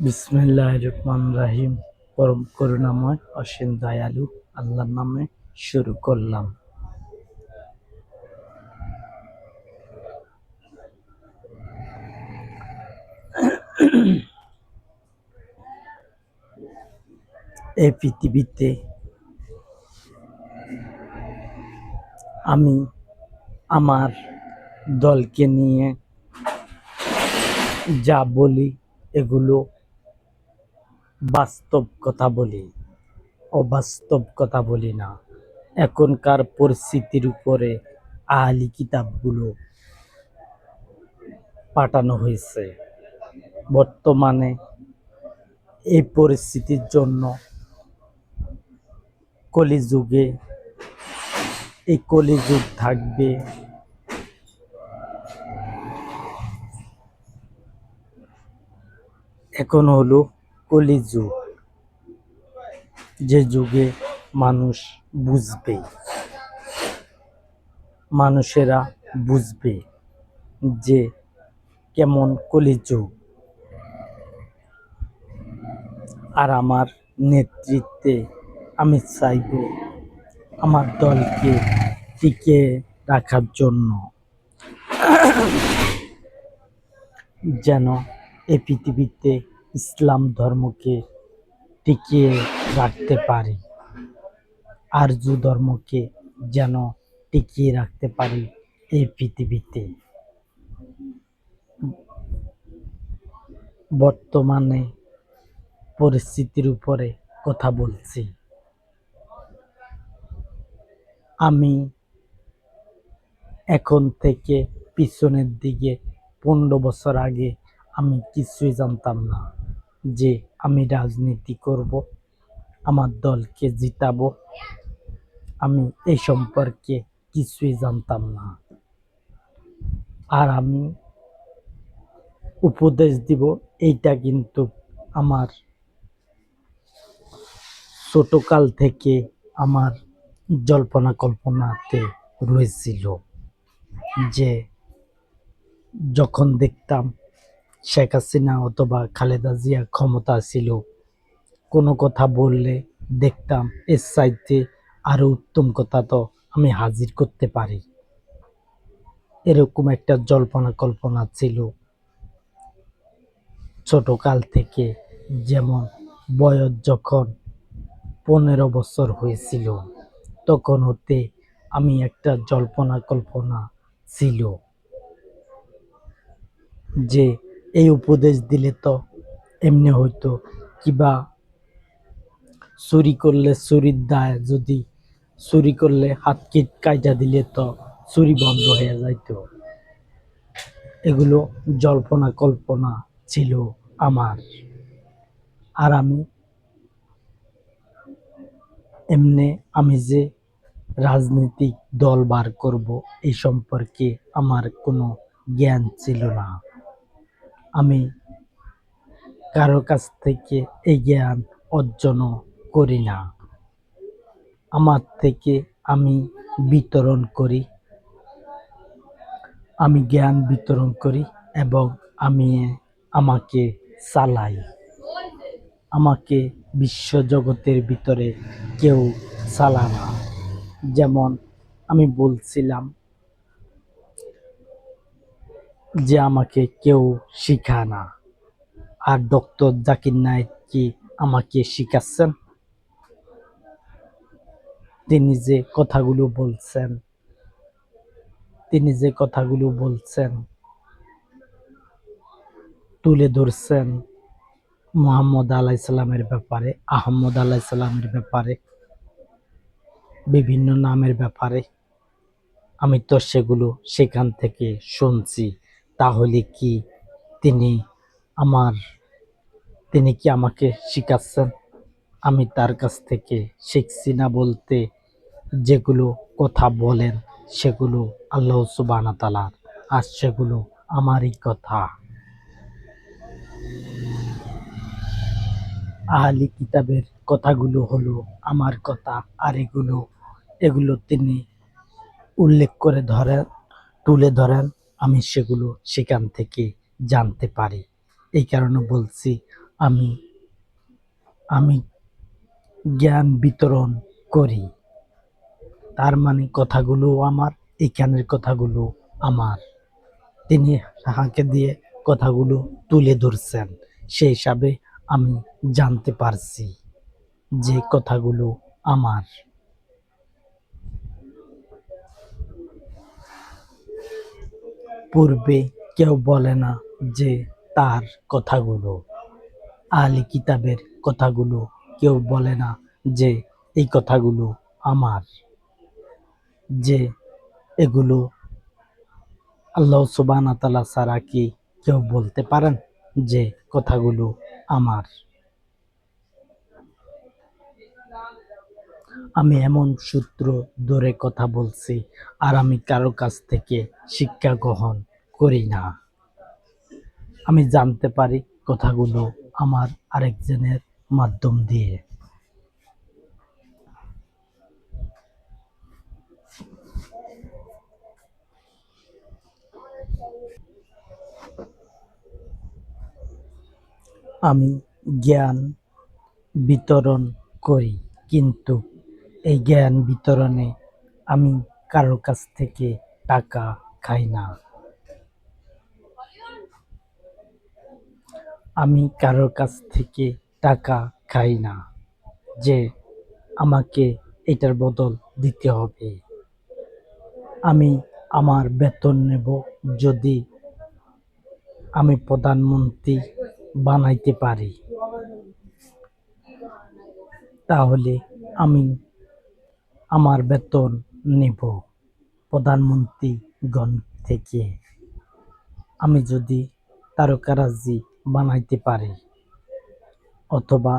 বিসমিল্লাহির রহমানির রহিম। পরম করুণাময় অসীম দয়ালু আল্লাহর নামে শুরু করলাম। এই পৃথিবীতে আমি আমার দলকে নিয়ে যা বলি এগুলো বাস্তব কথা বলি, অবাস্তব কথা বলি না। এখনকার পরিস্থিতির উপরে আহলি কিতাবগুলো পাঠানো হয়েছে। বর্তমানে এই পরিস্থিতির জন্য কলিযুগে এই কলিযুগ থাকবে, এখন হলো কলিযুগ, যে যুগে মানুষ বুঝবে, মানুষেরা বুঝবে যে কেমন কলিযুগ। আর আমার নেতৃত্বে আমি চাইব আমার দলকে টিকে রাখার জন্য, যেন এই পৃথিবীতে ইসলাম ধর্মকে টিকিয়ে রাখতে পারি, আরজু ধর্মকে যেন টিকিয়ে রাখতে পারি এই পৃথিবীতে। বর্তমানে পরিস্থিতির উপরে কথা বলছি। আমি এখন থেকে পিছনের দিকে 15 বছর আগে আমি কিছুই জানতাম না যে আমি রাজনীতি করব, আমার দলকে জিতাবো। আমি এই সম্পর্কে কিছুই জানতাম না। আর আমি উপদেশ দিব, এইটা কিন্তু আমার ছোটকাল থেকে আমার জল্পনা কল্পনাতে রয়েছিল, যে যখন দেখতাম শেখ হাসিনা অথবা খালেদা জিয়া ক্ষমতা ছিল, কোনো কথা বললে দেখতাম এর চাইতে আরো উত্তম কথা তো আমি হাজির করতে পারি। এরকম একটা জল্পনা কল্পনা ছিল ছোটকাল থেকে। যেমন বয়স যখন 15 বছর হয়েছিল, তখন হতে আমি একটা জল্পনা কল্পনা ছিল যে এই উপদেশ দিলে তো এমনি হইতো, কিবা চুরি করলে চুরির দায়, যদি চুরি করলে হাত কাইটা দিলে তো চুরি বন্ধ হয়ে যাইতো। এগুলো জল্পনা কল্পনা ছিল আমার। আর আমি এমনি আমি যে রাজনৈতিক দল বার করব এই সম্পর্কে আমার কোনো জ্ঞান ছিল না। আমি কারো কাছ থেকে এই জ্ঞান অর্জনও করি না। আমার থেকে আমি বিতরণ করি, আমি জ্ঞান বিতরণ করি এবং আমি আমাকে চালাই। আমাকে বিশ্বজগতের ভিতরে কেউ চালা না। যেমন আমি বলছিলাম যে আমাকে কেউ শিখায় না, আর ডক্টর জাকির নায়েক কি আমাকে শিখাচ্ছেন? তিনি যে কথাগুলো বলছেন, তুলে ধরছেন মুহাম্মদ আলাইহিস সালামের ব্যাপারে, আহমদ আলাইহিস সালামের ব্যাপারে, বিভিন্ন নামের ব্যাপারে, আমি তো সেগুলো সেখান থেকে শুনছি। তাহলে কি তিনি তিনি কি আমাকে শিখাচ্ছেন? আমি তার কাছ থেকে শিখছি না বলতে, যেগুলো কথা বলেন সেগুলো আল্লাহ সুবহানাহু ওয়া তাআলার, আর সেগুলো আমারই কথা। আহলি কিতাবের কথাগুলো হলো আমার কথা, আর এগুলো তিনি উল্লেখ করে তুলে ধরেন, আমি সেগুলো সেখান থেকে জানতে পারি। এই কারণে বলছি আমি আমি জ্ঞান বিতরণ করি। তার মানে কথাগুলো আমার, এখানের কথাগুলো আমার। তিনি তাহাকে দিয়ে কথাগুলো তুলে ধরছেন, সেই হিসাবে আমি জানতে পারছি যে কথাগুলো আমার। পূর্বে কেউ বলে না যে তার কথাগুলো, আহলি কিতাবের কথাগুলো কেউ বলে না যে এই কথাগুলো আমার, যে এগুলো আল্লাহ সুবহানাহু ওয়া তাআলা ছাড়া কি কেউ বলতে পারেন যে কথাগুলো আমার? আমি এমন সূত্র ধরে কথা বলছি, আর আমি কারো কাছ থেকে শিক্ষা গ্রহণ করি না। আমি জানতে পারি কথাগুলো আমার আরেকজনের মাধ্যম দিয়ে। আমি জ্ঞান বিতরণ করি, কিন্তু এই জ্ঞান বিতরণে আমি কারোর কাছ থেকে টাকা খাই না। আমি কারোর কাছ থেকে টাকা খাই না যে আমাকে এটার বদল দিতে হবে। আমি আমার বেতন নেব যদি আমি প্রধানমন্ত্রী বানাইতে পারি, তাহলে আমি আমার বেতন নেব প্রধানমন্ত্রীগণ থেকে। আমি যদি তারকারাজি বানাইতে পারি অথবা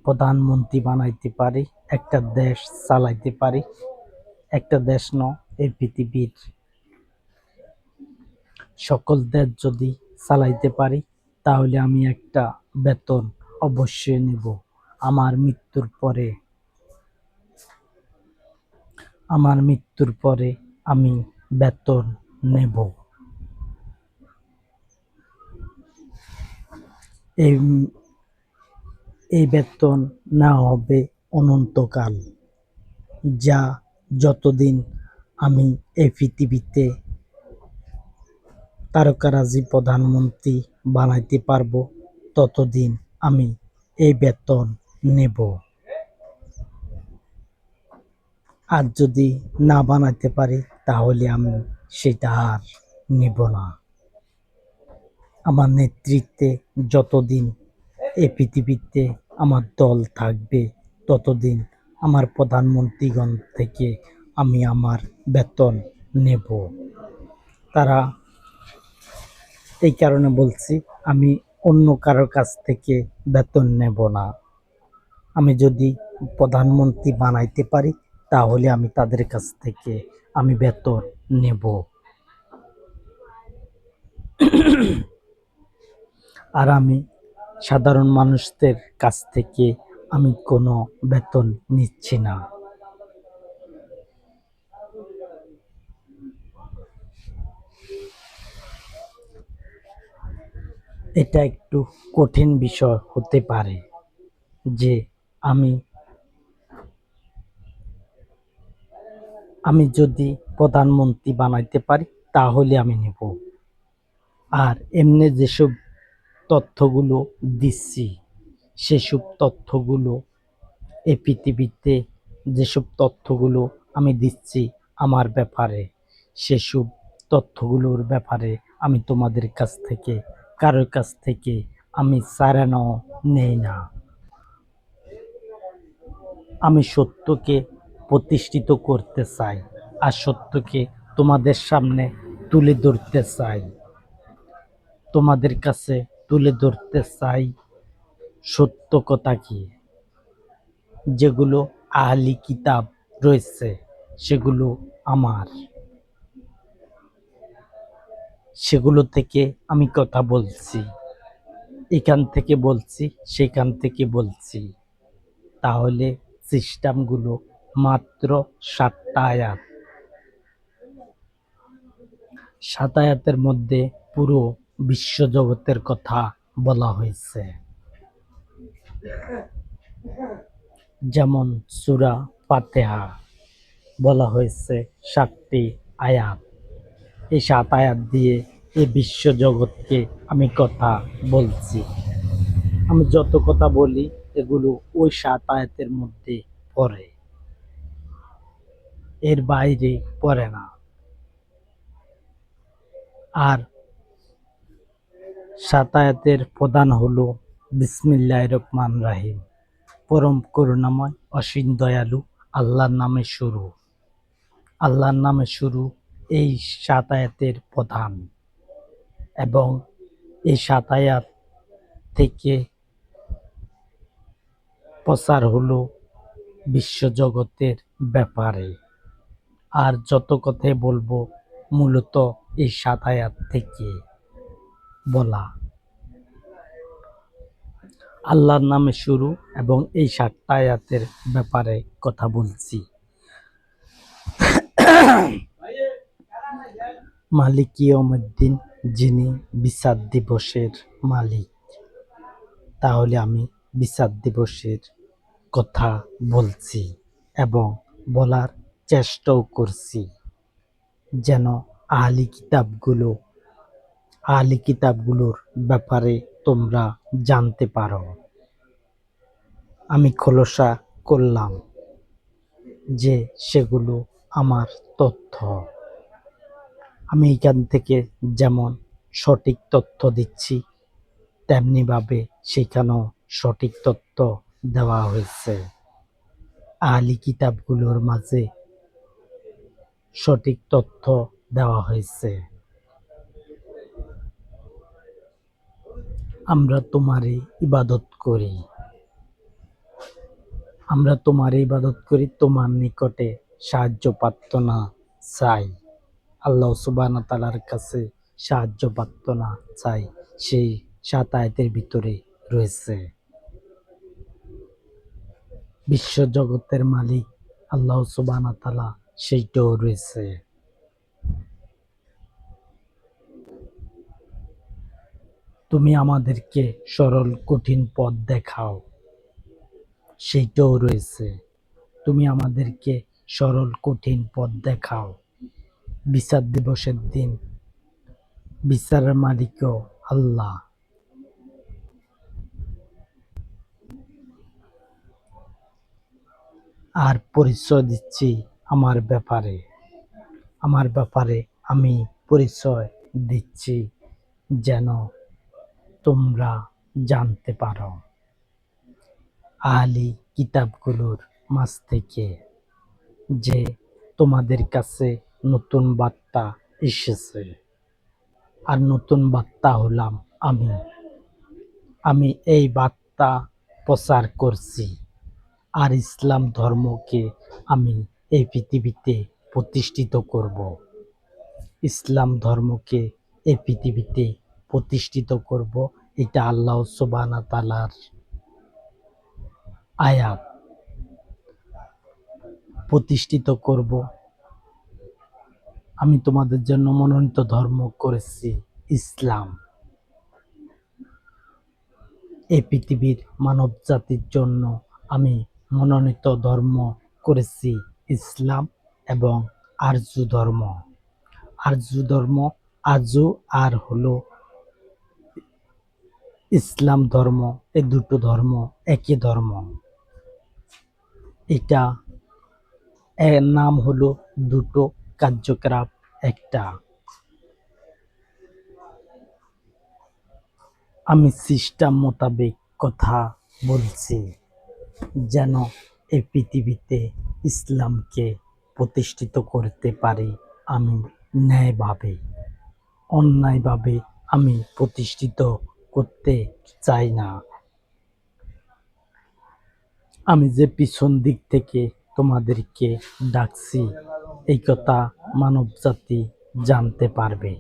প্রধানমন্ত্রী বানাইতে পারি, একটা দেশ চালাইতে পারি, একটা দেশ এই পৃথিবীর সকল দেশ যদি চালাইতে পারি, তাহলে আমি একটা বেতন অবশ্যই নেব। আমার মৃত্যুর পরে, আমার মৃত্যুর পরে আমি বেতন নেব। এই এই বেতন নেওয়া হবে অনন্তকাল, যা যতদিন আমি এই পৃথিবীতে তারকারাজি প্রধানমন্ত্রী বানাইতে পারবো, ততদিন আমি এই বেতন নেব। আর যদি না বানাইতে পারি, তাহলে আমি সেটা আর নেব না। আমার নেতৃত্বে যতদিন এই পৃথিবীতে আমার দল থাকবে, ততদিন আমার প্রধানমন্ত্রীগণ থেকে আমি আমার বেতন নেব। তারা, এই কারণে বলছি, আমি অন্য কারোর কাছ থেকে বেতন নেব না। আমি যদি প্রধানমন্ত্রী বানাইতে পারি, তাহলে আমি তাদের কাছ থেকে আমি বেতন নেব। আর আমি সাধারণ মানুষদের কাছ থেকে আমি কোনো বেতন নিচ্ছি না। এটা একটু কঠিন বিষয় হতে পারে যে আমি আমি যদি প্রধানমন্ত্রী বানাইতে পারি, তাহলে আমি নেব। আর এমনি যেসব তথ্যগুলো দিচ্ছি, সেসব তথ্যগুলো এই পৃথিবীতে যেসব তথ্যগুলো আমি দিচ্ছি আমার ব্যাপারে, সেসব তথ্যগুলোর ব্যাপারে আমি তোমাদের কাছ থেকে, কারোর কাছ থেকে আমি ছাড়ানো নেই না। আমি সত্যকে প্রতিষ্ঠিত করতে চাই, আর সত্যকে তোমাদের সামনে তুলে ধরতে চাই। তোমাদের কাছে তুলে ধরতে চাই সত্য কথা কি, যেগুলো আহলি কিতাব রয়েছে সেগুলো আমার, সেগুলো থেকে আমি কথা বলছি, এখান থেকে বলছি, সেখান থেকে বলছি। তাহলে সিস্টেমগুলো মাত্র 7টা আয়াত, 7 আয়াতের মধ্যে পুরো বিশ্বজগতের কথা বলা হয়েছে। যেমন সূরা ফাতিহা বলা হয়েছে 7টি আয়াত। এই 7 আয়াত দিয়ে এই বিশ্ব জগৎকে আমি কথা বলছি। আমি যত কথা বলি এগুলো ওই 7 আয়াতের মধ্যে পড়ে, এর বাইরে পড়ে না। আর 7 আয়াতের প্রধান হলো বিসমিল্লাহির রহমানির রহিম, পরম করুণাময় অসীম দয়ালু আল্লাহর নামে শুরু। আল্লাহর নামে শুরু এই 7 আয়াতের প্রধান, এবং এই 7 আয়াত থেকে প্রচার হলো বিশ্বজগতের ব্যাপারে। আর যত কথাই বলবো মূলত এই 7 আয়াত থেকে বলা। আল্লাহর নামে শুরু এবং এই 7টা আয়াতের ব্যাপারে কথা বলছি। মালিক ইয়াউমিদ্দিন, যিনি বিচার দিবসের মালিক। তাহলে আমি বিচার দিবসের কথা বলছি এবং বলার চেষ্টাও করছি, যেন আহলি কিতাবগুলোর ব্যাপারে তোমরা জানতে পারো। আমি খোলাসা করলাম যে সেগুলো আমার তথ্য। আমি এখান থেকে যেমন সঠিক তথ্য দিচ্ছি, তেমনিভাবে সেখানেও সঠিক তথ্য দেওয়া হয়েছে। আহলি কিতাবগুলোর মাঝে সঠিক তথ্য দেওয়া হয়েছে। আমরা তোমারই ইবাদত করি, তোমার নিকটে সাহায্য প্রার্থনা চাই। আল্লাহ সুবহানাহু ওয়া তাআলার কাছে সাহায্য প্রার্থনা চাই, সেই 7 আয়াতের ভিতরে রয়েছে। বিশ্বজগতের মালিক আল্লাহ সুবহানাহু ওয়া তাআলা, সেইটাও রয়েছে। তুমি আমাদেরকে সরল কঠিন পথ দেখাও, সেইটাও রয়েছে। তুমি আমাদেরকে সরল কঠিন পথ দেখাও। বিচার দিবসের দিন বিচারের মালিকও আল্লাহ। আর পরিচয় দিচ্ছি আমার ব্যাপারে আমি পরিচয় দিচ্ছি, যেন তোমরা জানতে পারো আহলি কিতাবগুলোর মাঝ থেকে যে তোমাদের কাছে নতুন বার্তা এসেছে। আর নতুন বার্তা হলাম আমি এই বার্তা প্রচার করছি। আর ইসলাম ধর্মকে আমি এই পৃথিবীতে প্রতিষ্ঠিত করব। ইসলাম ধর্মকে এই পৃথিবীতে প্রতিষ্ঠিত করব, এটা আল্লাহ সুবহানাহু ওয়া তাআলার আয়াত। প্রতিষ্ঠিত করব। আমি তোমাদের জন্য মনোনীত ধর্ম করেছি ইসলাম। এই পৃথিবীর মানব জাতির জন্য আমি মনোনীত ধর্ম করেছি ইসলাম এবং আরজু ধর্ম। আরজু আর হলো ইসলাম ধর্ম, এই দুটো ধর্ম একই ধর্ম। এটা এর নাম হলো দুটো, কার্যকলাপ একটা। আমি সিস্টেম মোতাবেক কথা বলছি, যেন এই পৃথিবীতে ইসলামকে প্রতিষ্ঠিত করতে পারি আমি ন্যায়ভাবে। অন্যায়ভাবে আমি প্রতিষ্ঠিত করতে চাই না। আমি যে পিছন দিক থেকে তোমাদেরকে ডাকছি, এই কথা মানব জাতি জানতে পারবে।